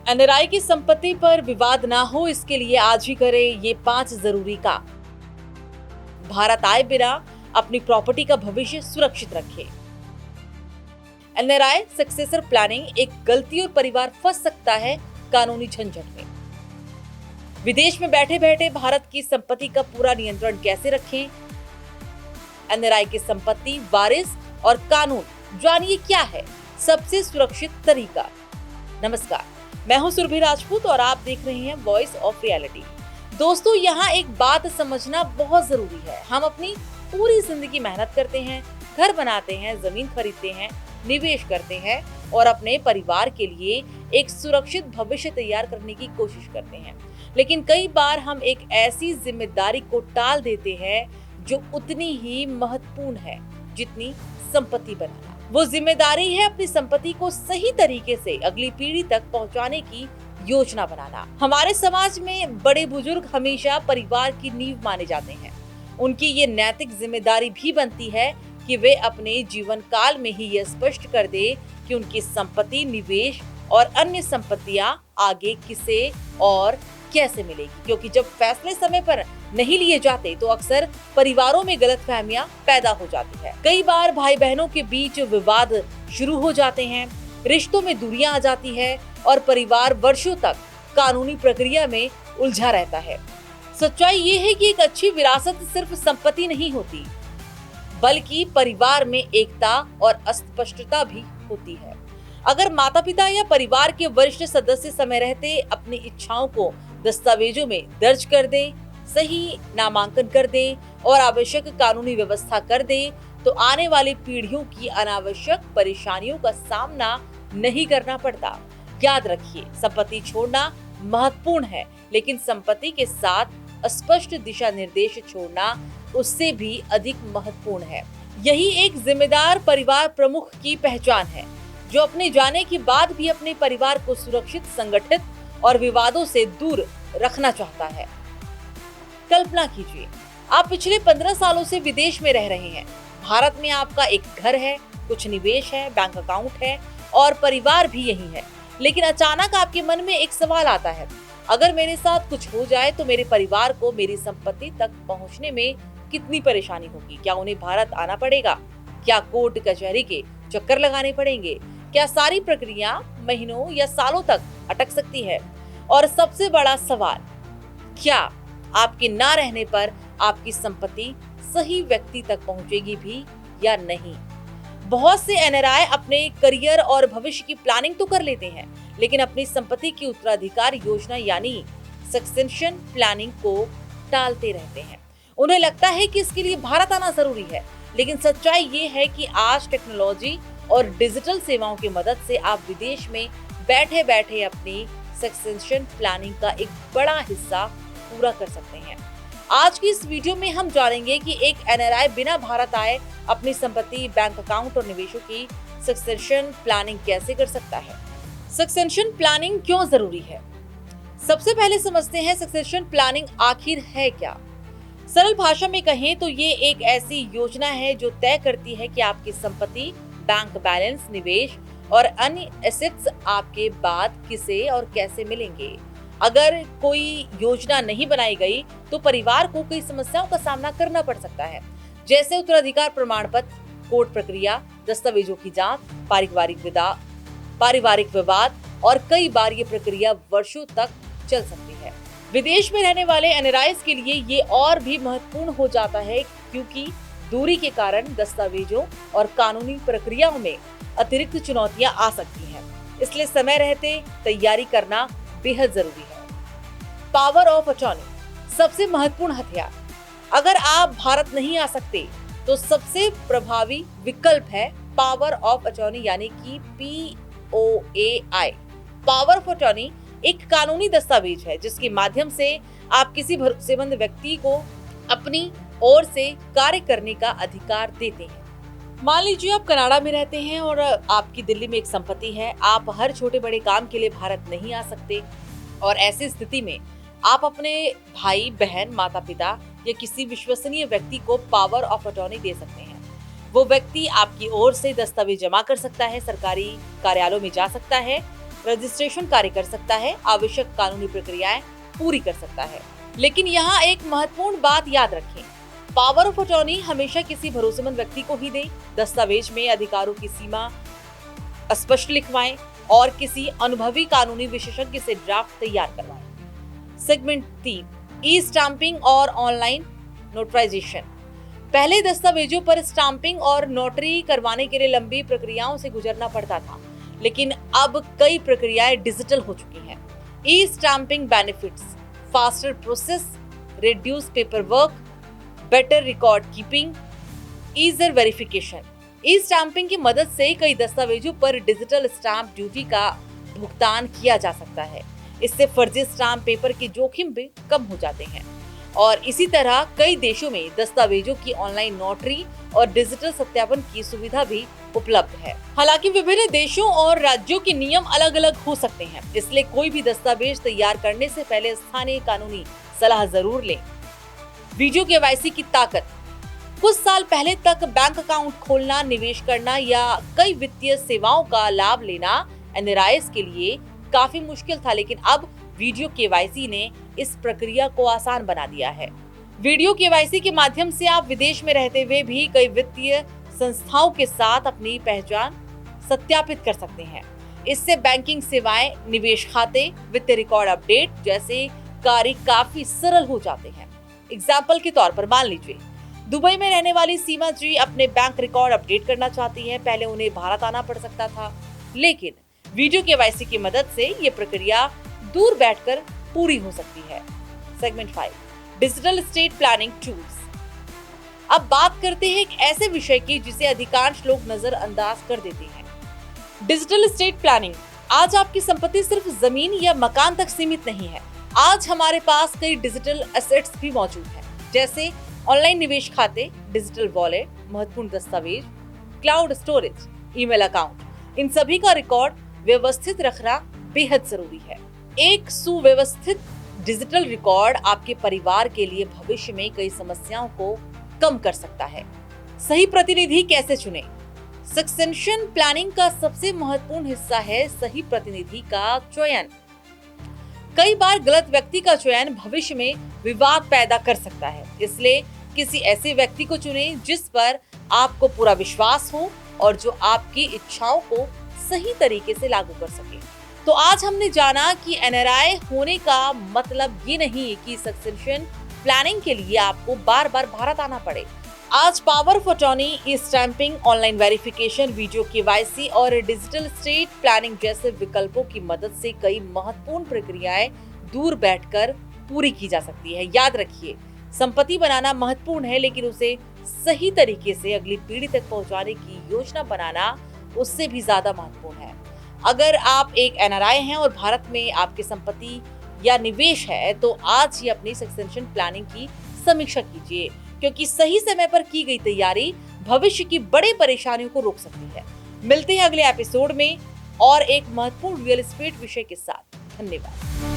NRI की संपत्ति पर विवाद ना हो, इसके लिए आज ही करें ये 5 जरूरी काम। भारत आए बिना अपनी प्रॉपर्टी का भविष्य सुरक्षित रखें। एनआरआई सक्सेसर प्लानिंग एक गलती और परिवार फंस सकता है कानूनी झंझट में। विदेश में बैठे बैठे भारत की संपत्ति का पूरा नियंत्रण कैसे रखें। एनआरआई की संपत्ति, वारिस और कानून, जानिए क्या है सबसे सुरक्षित तरीका। नमस्कार, मैं हूं सुरभि राजपूत और आप देख रहे हैं वॉइस ऑफ रियलिटी। दोस्तों, यहाँ एक बात समझना बहुत जरूरी है। हम अपनी पूरी जिंदगी मेहनत करते हैं, घर बनाते हैं, जमीन खरीदते हैं, निवेश करते हैं और अपने परिवार के लिए एक सुरक्षित भविष्य तैयार करने की कोशिश करते हैं। लेकिन कई बार हम एक ऐसी जिम्मेदारी को टाल देते हैं जो उतनी ही महत्वपूर्ण है जितनी संपत्ति बनाना। वो जिम्मेदारी है अपनी संपत्ति को सही तरीके से अगली पीढ़ी तक पहुंचाने की योजना बनाना। हमारे समाज में बड़े बुजुर्ग हमेशा परिवार की नींव माने जाते हैं। उनकी ये नैतिक जिम्मेदारी भी बनती है कि वे अपने जीवन काल में ही यह स्पष्ट कर दे कि उनकी संपत्ति, निवेश और अन्य संपत्तियां आगे किसे और कैसे मिलेगी। क्योंकि जब फैसले समय पर नहीं लिए जाते तो अक्सर परिवारों में गलतफहमियां पैदा हो जाती है। कई बार भाई बहनों के बीच विवाद शुरू हो जाते हैं, रिश्तों में दूरियां आ जाती है और परिवार वर्षों तक कानूनी प्रक्रिया में उलझा रहता है। सच्चाई ये है कि एक अच्छी विरासत सिर्फ संपत्ति नहीं होती, बल्कि परिवार में एकता और स्पष्टता भी होती है। अगर माता पिता या परिवार के वरिष्ठ सदस्य समय रहते अपनी इच्छाओं को दस्तावेजों में दर्ज कर दें, सही नामांकन कर दें और आवश्यक कानूनी व्यवस्था कर दें, तो आने वाली पीढ़ियों की अनावश्यक परेशानियों का सामना नहीं करना पड़ता। याद रखिए, संपत्ति छोड़ना महत्वपूर्ण है, लेकिन संपत्ति के साथ स्पष्ट दिशा निर्देश छोड़ना उससे भी अधिक महत्वपूर्ण है। यही एक जिम्मेदार परिवार प्रमुख की पहचान है, जो अपने जाने के बाद भी अपने परिवार को सुरक्षित, संगठित और विवादों से दूर रखना चाहता है। कल्पना कीजिए, आप पिछले 15 सालों से विदेश में रह रहे हैं। भारत में आपका एक घर है, कुछ निवेश है, बैंक अकाउंट है और परिवार भी यही है। लेकिन अचानक आपके मन में एक सवाल आता है, अगर मेरे साथ कुछ हो जाए तो मेरे परिवार को मेरी संपत्ति तक पहुंचने में कितनी परेशानी होगी। क्या उन्हें भारत आना पड़ेगा? क्या कोर्ट कचहरी के चक्कर लगाने पड़ेंगे? क्या सारी प्रक्रिया महीनों या सालों तक अटक सकती है? और सबसे बड़ा सवाल, क्या आपके ना रहने पर आपकी संपत्ति सही व्यक्ति तक पहुंचेगी भी या नहीं? बहुत से एनआरआई अपने करियर और भविष्य की प्लानिंग तो कर लेते हैं, लेकिन अपनी संपत्ति की उत्तराधिकार योजना यानी सक्सेशन प्लानिंग को टालते रहते हैं। उन्हें लगता है कि इसके लिए भारत आना जरूरी है, लेकिन सच्चाई ये है कि आज टेक्नोलॉजी और डिजिटल सेवाओं की मदद से आप विदेश में बैठे बैठे अपनी सक्सेशन प्लानिंग का एक बड़ा हिस्सा पूरा कर सकते हैं। आज की इस वीडियो में हम जानेंगे कि एक एनआरआई बिना भारत आए अपनी संपत्ति, बैंक अकाउंट और निवेशों की सक्सेशन प्लानिंग कैसे कर सकता है। सक्सेशन प्लानिंग क्यों जरूरी है? सबसे पहले समझते हैं सक्सेशन प्लानिंग आखिर है क्या। सरल भाषा में कहें तो ये एक ऐसी योजना है जो तय करती है कि आपकी संपत्ति, बैंक बैलेंस, निवेश और अन्य एसेट्स आपके बाद किसे और कैसे मिलेंगे। अगर कोई योजना नहीं बनाई गई तो परिवार को कई समस्याओं का सामना करना पड़ सकता है, जैसे उत्तराधिकार प्रमाण पत्र, कोर्ट प्रक्रिया, दस्तावेजों की जांच, पारिवारिक विवाद और कई बार ये प्रक्रिया वर्षों तक चल सकती है। विदेश में रहने वाले एनआरआईज के लिए ये और भी महत्वपूर्ण हो जाता है, क्योंकि दूरी के कारण दस्तावेजों और कानूनी प्रक्रियाओं में अतिरिक्त चुनौतियां आ सकती हैं। इसलिए समय रहते तैयारी करना बेहद जरूरी है। पावर ऑफ अटॉर्नी सबसे महत्वपूर्ण हथियार। अगर आप भारत नहीं आ सकते तो सबसे प्रभावी विकल्प है पावर ऑफ अटॉर्नी यानी कि POAI। पावर ऑफ अटॉर्नी एक कानूनी दस्तावेज है जिसके माध्यम से आप किसी भरोसेमंद व्यक्ति को अपनी ओर से कार्य करने का अधिकार देते हैं। मान लीजिए आप कनाडा में रहते हैं और आपकी दिल्ली में एक संपत्ति है। आप हर छोटे बड़े काम के लिए भारत नहीं आ सकते और ऐसी स्थिति में आप अपने भाई बहन, माता पिता या किसी विश्वसनीय व्यक्ति को पावर ऑफ अटॉर्नी दे सकते हैं। वो व्यक्ति आपकी ओर से दस्तावेज जमा कर सकता है, सरकारी कार्यालयों में जा सकता है रजिस्ट्रेशन कार्य कर सकता है, आवश्यक कानूनी प्रक्रियाएं पूरी कर सकता है। लेकिन यहाँ एक महत्वपूर्ण बात याद रखें, पावर ऑफ अटॉर्नी हमेशा किसी भरोसेमंद व्यक्ति को ही दें। दस्तावेज में अधिकारों की सीमा स्पष्ट लिखवाएं और किसी अनुभवी कानूनी विशेषज्ञ से ड्राफ्ट तैयार करवाएं। सेगमेंट 3, ई स्टाम्पिंग और ऑनलाइन नोटराइजेशन। पहले दस्तावेजों पर स्टाम्पिंग और नोटरी करवाने के लिए लंबी प्रक्रियाओं से गुजरना पड़ता था, लेकिन अब कई प्रक्रियाएं डिजिटल हो चुकी हैं। E stamping benefits, faster process, reduce paper work, better record keeping, easier verification. E stamping की मदद से कई दस्तावेजों पर डिजिटल स्टाम्प ड्यूटी का भुगतान किया जा सकता है। इससे फर्जी स्टाम्प पेपर के जोखिम भी कम हो जाते हैं। और इसी तरह कई देशों में दस्तावेजों की ऑनलाइन नोटरी और डिजिटल सत्यापन की सुविधा भी उपलब्ध है। हालांकि विभिन्न देशों और राज्यों के नियम अलग अलग हो सकते हैं, इसलिए कोई भी दस्तावेज तैयार करने से पहले स्थानीय कानूनी सलाह जरूर लें। वीडियो केवाईसी की ताकत। कुछ साल पहले तक बैंक अकाउंट खोलना, निवेश करना या कई वित्तीय सेवाओं का लाभ लेना एनआरआईज के लिए काफी मुश्किल था, लेकिन अब वीडियो केवाईसी ने इस प्रक्रिया को आसान बना दिया है। वीडियो केवाईसी के माध्यम से आप विदेश में रहते हुए भी कई वित्तीय संस्थाओं के साथ अपनी पहचान सत्यापित कर सकते हैं। इससे बैंकिंग सेवाएं, निवेश खाते, वित्तीय रिकॉर्ड अपडेट जैसे कार्य काफी सरल हो जाते हैं। एग्जाम्पल के तौर पर मान लीजिए दुबई में रहने वाली सीमा जी अपने बैंक रिकॉर्ड अपडेट करना चाहती हैं। पहले उन्हें भारत आना पड़ सकता था, लेकिन वीडियो केवाईसी की मदद से ये प्रक्रिया दूर बैठकर पूरी हो सकती है। Segment 5, digital estate planning tools. अब बात करते हैं एक ऐसे विषय की जिसे अधिकांश लोग नजरअंदाज कर देते हैं, डिजिटल एस्टेट प्लानिंग। आज आपकी संपत्ति सिर्फ जमीन या मकान तक सीमित नहीं है। आज हमारे पास कई डिजिटल एसेट्स भी मौजूद हैं, जैसे ऑनलाइन निवेश खाते, डिजिटल वॉलेट, महत्वपूर्ण दस्तावेज, क्लाउड स्टोरेज, ईमेल अकाउंट। इन सभी का रिकॉर्ड व्यवस्थित रखना बेहद जरूरी है। एक सुव्यवस्थित डिजिटल रिकॉर्ड आपके परिवार के लिए भविष्य में कई समस्याओं को कम कर सकता है। सही प्रतिनिधि कैसे चुनें? सक्सेशन प्लानिंग का सबसे महत्वपूर्ण हिस्सा है सही प्रतिनिधि का चयन। कई बार गलत व्यक्ति का चयन भविष्य में विवाद पैदा कर सकता है, इसलिए किसी ऐसे व्यक्ति को चुनें जिस पर आपको पूरा विश्वास हो और जो आपकी इच्छाओं को सही तरीके से लागू कर सके। तो आज हमने जाना कि एनआरआई होने का मतलब ये नहीं कि सक्सेशन प्लानिंग के लिए आपको बार बार भारत आना पड़े। आज power of attorney, E stamping, online verification, video KYC और डिजिटल एस्टेट प्लानिंग जैसे विकल्पों की मदद से कई महत्वपूर्ण प्रक्रियाएं दूर बैठकर पूरी की जा सकती है। याद रखिए, संपत्ति बनाना महत्वपूर्ण है, लेकिन उसे सही तरीके से अगली पीढ़ी तक पहुंचाने की योजना बनाना उससे भी ज्यादा महत्वपूर्ण है। अगर आप एक एनआरआई हैं और भारत में आपकी संपत्ति या निवेश है, तो आज ही अपनी सक्सेशन प्लानिंग की समीक्षा कीजिए, क्योंकि सही समय पर की गई तैयारी भविष्य की बड़ी परेशानियों को रोक सकती है। मिलते हैं अगले एपिसोड में और एक महत्वपूर्ण रियल एस्टेट विषय के साथ। धन्यवाद।